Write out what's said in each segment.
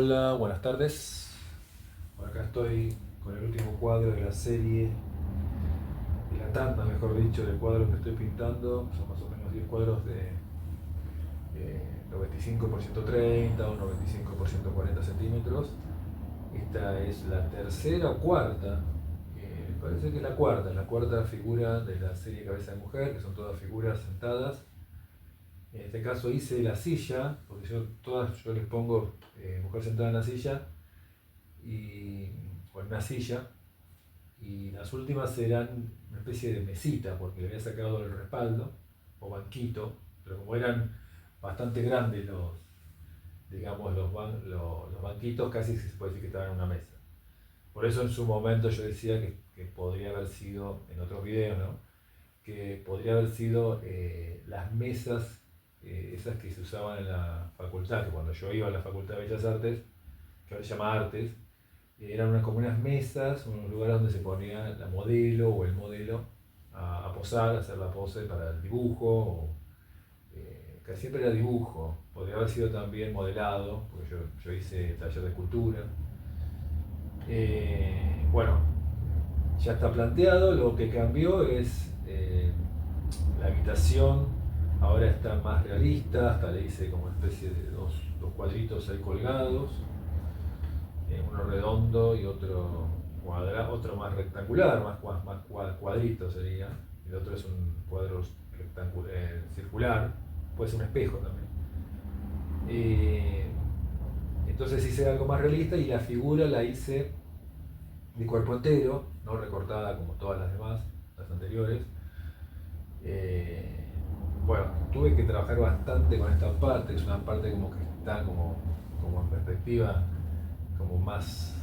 Hola, buenas tardes. Por acá estoy con el último cuadro de la serie, de la tanda, mejor dicho, de cuadros que estoy pintando. Son más o menos 10 cuadros de 95 por 130 o 95 por 140 centímetros. Esta es la tercera o cuarta, me parece que es la cuarta figura de la serie Cabeza de Mujer, que son todas figuras sentadas. En este caso hice la silla, porque yo les pongo mujer sentada en la silla, o en una silla, y las últimas serán una especie de mesita, porque le había sacado el respaldo, o banquito, pero como eran bastante grandes digamos, los banquitos, casi se puede decir que estaban en una mesa. Por eso en su momento yo decía que podría haber sido, en otros videos, ¿no?, que podría haber sido las mesas, esas que se usaban en la facultad, que cuando yo iba a la Facultad de Bellas Artes, que ahora se llama Artes, eran como unas mesas, unos lugares donde se ponía la modelo o el modelo a posar, a hacer la pose para el dibujo, que siempre era dibujo, podría haber sido también modelado, porque yo hice taller de escultura. Bueno, ya está planteado. Lo que cambió es la habitación. Ahora está más realista, hasta le hice como una especie de dos cuadritos ahí colgados, uno redondo y otro otro más rectangular, más cuadrito sería. El otro es un cuadro circular, puede ser un espejo también. Entonces hice algo más realista y la figura la hice de cuerpo entero, no recortada como todas las demás, las anteriores. Bueno, tuve que trabajar bastante con esta parte, es una parte como que está como en perspectiva, como más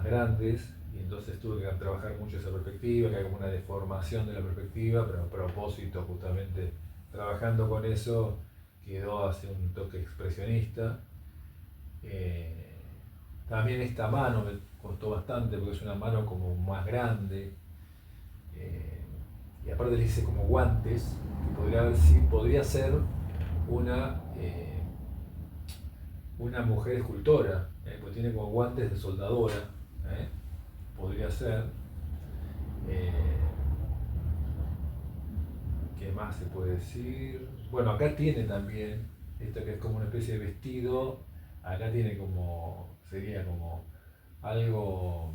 grandes, y entonces tuve que trabajar mucho esa perspectiva, que hay como una deformación de la perspectiva, pero a propósito, justamente trabajando con eso, quedó así un toque expresionista. También esta mano me costó bastante porque es una mano como más grande, y aparte le hice como guantes, que podría ser una mujer escultora, pues tiene como guantes de soldadora, podría ser. ¿Qué más se puede decir? Bueno, acá tiene también esto que es como una especie de vestido. Acá tiene sería como algo,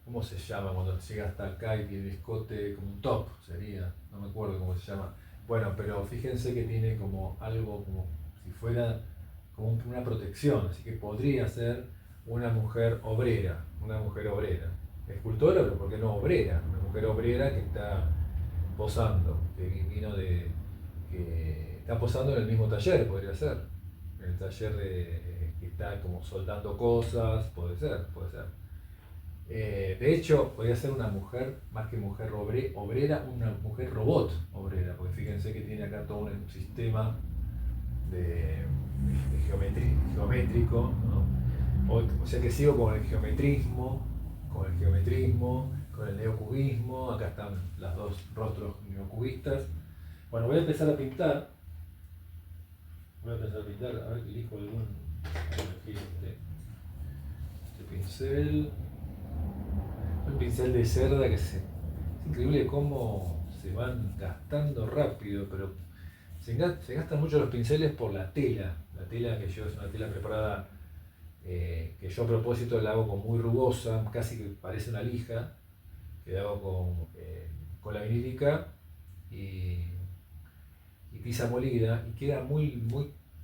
¿cómo se llama cuando llega hasta acá y tiene el escote? Como un top sería, no me acuerdo cómo se llama. Bueno, pero fíjense que tiene como algo como si fuera como una protección, así que podría ser una mujer obrera, escultora, pero ¿por qué no obrera? Una mujer obrera que está posando, que está posando en el mismo taller, podría ser, en el taller que está como soldando cosas, puede ser. De hecho, podría ser una mujer, más que mujer obrera, una mujer robot obrera, porque fíjense que tiene acá todo un sistema de geométrico, ¿no? O sea que sigo con el geometrismo, con el neocubismo. Acá están los dos rostros neocubistas. Bueno, voy a empezar a pintar. A ver, elijo este pincel. Un pincel de cerda es increíble cómo se van gastando rápido, pero se gastan mucho los pinceles por la tela. La tela que es una tela preparada, que yo a propósito la hago como muy rugosa, casi que parece una lija, que la hago con cola vinílica y tiza molida, y queda muy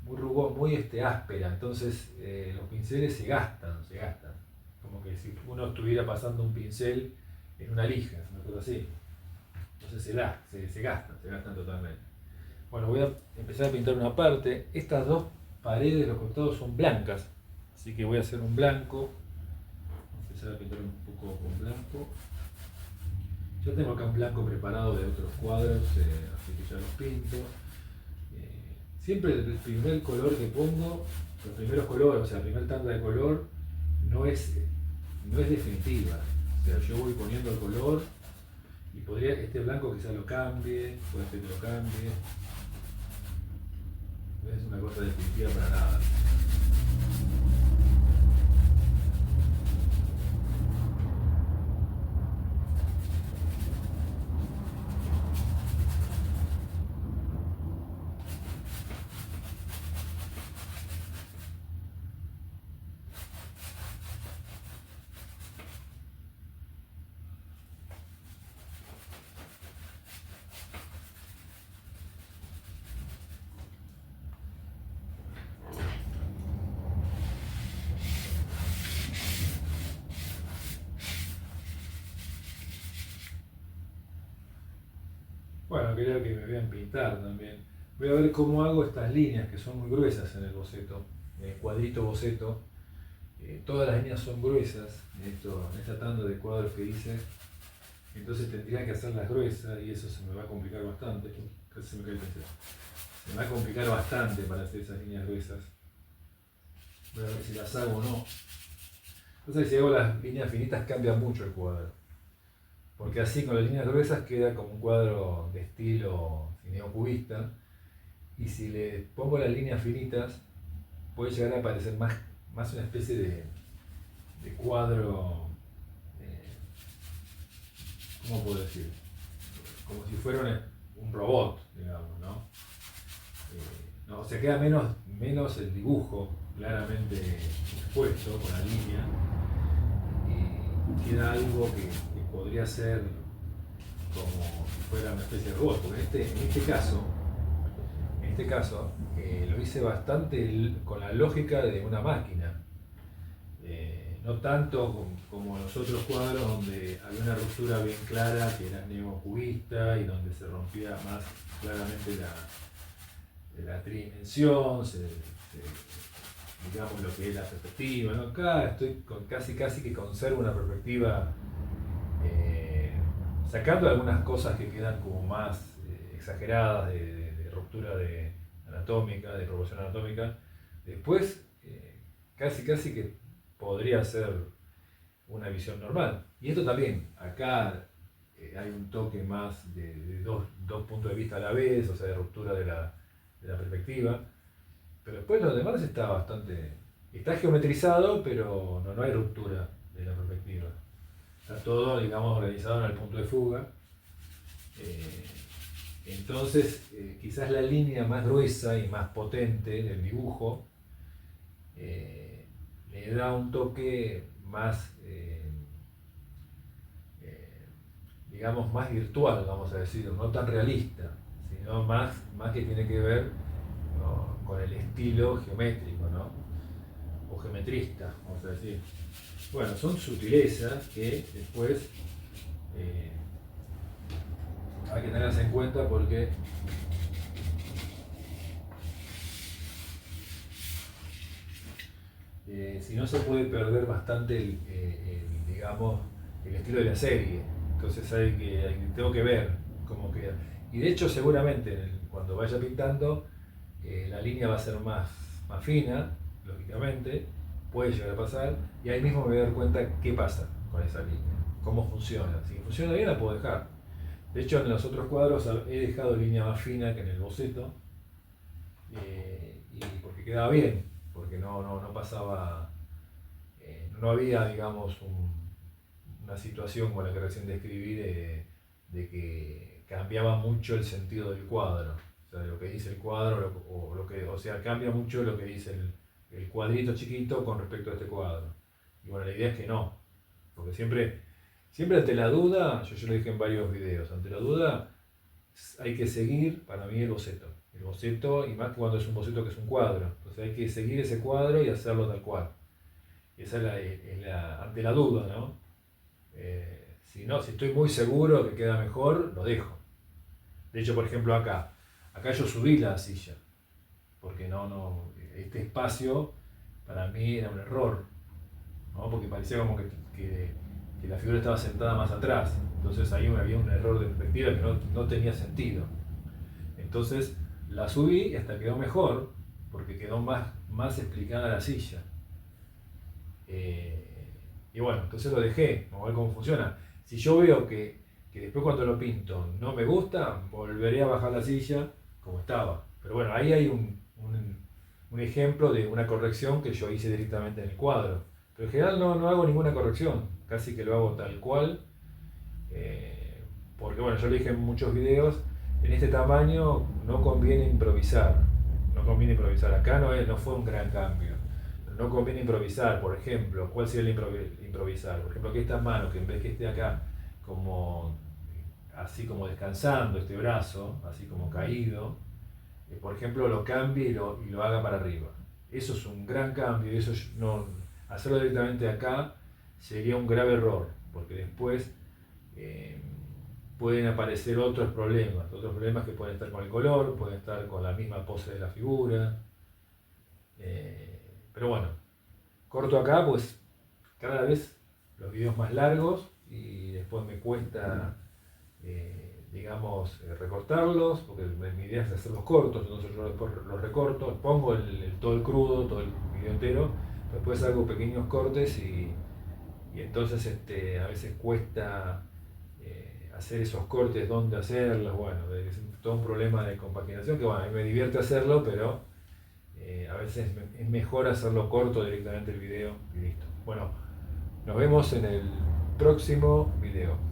rugosa, muy áspera. Entonces los pinceles se gastan, como que si uno estuviera pasando un pincel en una lija, una cosa así. Entonces se gastan totalmente. Bueno, voy a empezar a pintar una parte. Estas dos paredes de los costados son blancas, así que voy a hacer un blanco. Voy a empezar a pintar un poco con blanco. Yo tengo acá un blanco preparado de otros cuadros, así que ya los pinto. Siempre el primer color que pongo, los primeros colores, o sea, la primera tanda de color, no es definitiva. O sea, yo voy poniendo el color y este blanco quizá lo cambie, puede ser que lo cambie. No es una cosa definitiva para nada. Bueno, creo que me vean pintar también. Voy a ver cómo hago estas líneas que son muy gruesas en el boceto, en el cuadrito boceto. Todas las líneas son gruesas en esta tanda de cuadros que hice. Entonces tendría que hacerlas gruesas y eso se me va a complicar bastante. Casi se me cae el pincel. Se me va a complicar bastante para hacer esas líneas gruesas. Voy a ver si las hago o no. Entonces si hago las líneas finitas cambia mucho el cuadro. Porque así con las líneas gruesas queda como un cuadro de estilo neocubista. Y si le pongo las líneas finitas puede llegar a parecer más una especie de cuadro, ¿cómo puedo decir? Como si fuera un robot, digamos, ¿no? No, o sea, queda menos el dibujo claramente expuesto con la línea y queda algo que podría ser como si fuera una especie de robot, porque en este caso lo hice bastante con la lógica de una máquina. No tanto como en los otros cuadros donde había una ruptura bien clara que era neocubista y donde se rompía más claramente la tridimensión, digamos lo que es la perspectiva, ¿no? Acá estoy casi que conservo una perspectiva, sacando algunas cosas que quedan como más exageradas de ruptura anatómica, de proporción anatómica. Después casi que podría ser una visión normal. Y esto también, acá hay un toque más de dos puntos de vista a la vez, o sea, de ruptura de la perspectiva. Pero después lo demás está geometrizado, pero no hay ruptura de la perspectiva. Está todo, digamos, organizado en el punto de fuga. Entonces, quizás la línea más gruesa y más potente del dibujo le da un toque más, digamos, más virtual, vamos a decir, no tan realista, sino más que tiene que ver, ¿no?, con el estilo geométrico, ¿no? O geometrista, vamos a decir. Bueno, son sutilezas que después hay que tenerlas en cuenta porque si no se puede perder bastante digamos, el estilo de la serie. Entonces tengo que ver cómo queda. Y de hecho seguramente cuando vaya pintando la línea va a ser más fina, lógicamente, puede llegar a pasar, y ahí mismo me voy a dar cuenta qué pasa con esa línea, cómo funciona. Si funciona bien la puedo dejar. De hecho en los otros cuadros he dejado línea más fina que en el boceto, y porque quedaba bien, porque no pasaba, no había, digamos, una situación con la que recién describí de que cambiaba mucho el sentido del cuadro, o sea, de lo que dice el cuadro, o sea, cambia mucho lo que dice el cuadrito chiquito con respecto a este cuadro. Y bueno, la idea es que no, porque siempre ante la duda, yo lo dije en varios videos, ante la duda hay que seguir, para mí, el boceto. El boceto, y más cuando es un boceto que es un cuadro. Entonces hay que seguir ese cuadro y hacerlo tal cual. Esa es ante la duda, ¿no? Si estoy muy seguro que queda mejor, lo dejo. De hecho, por ejemplo, acá yo subí la silla, porque este espacio para mí era un error, ¿no? Porque parecía como que la figura estaba sentada más atrás. Entonces ahí había un error de perspectiva que no tenía sentido. Entonces la subí y hasta quedó mejor, porque quedó más explicada la silla. Y bueno, entonces lo dejé, vamos a ver cómo funciona. Si yo veo que después cuando lo pinto no me gusta, volveré a bajar la silla como estaba. Pero bueno, ahí hay un ejemplo de una corrección que yo hice directamente en el cuadro. Pero en general no hago ninguna corrección, casi que lo hago tal cual. Porque bueno, yo lo dije en muchos videos, en este tamaño no conviene improvisar. No conviene improvisar. Acá no fue un gran cambio. No conviene improvisar, por ejemplo. ¿Cuál sería el improvisar? Por ejemplo, que esta mano, que en vez que esté acá como así como descansando, este brazo, así como caído, por ejemplo, lo cambie y lo haga para arriba. Eso es un gran cambio, y eso hacerlo directamente acá sería un grave error, porque después pueden aparecer otros problemas que pueden estar con el color, pueden estar con la misma pose de la figura. Pero bueno, corto acá, pues cada vez los videos más largos y después me cuesta, digamos, recortarlos, porque mi idea es hacerlos cortos, entonces yo después los recorto, pongo todo el crudo, todo el video entero, después hago pequeños cortes y entonces a veces cuesta hacer esos cortes, dónde hacerlos, bueno, es todo un problema de compaginación que bueno, a mí me divierte hacerlo, pero a veces es mejor hacerlo corto directamente el video y listo. Bueno, nos vemos en el próximo video.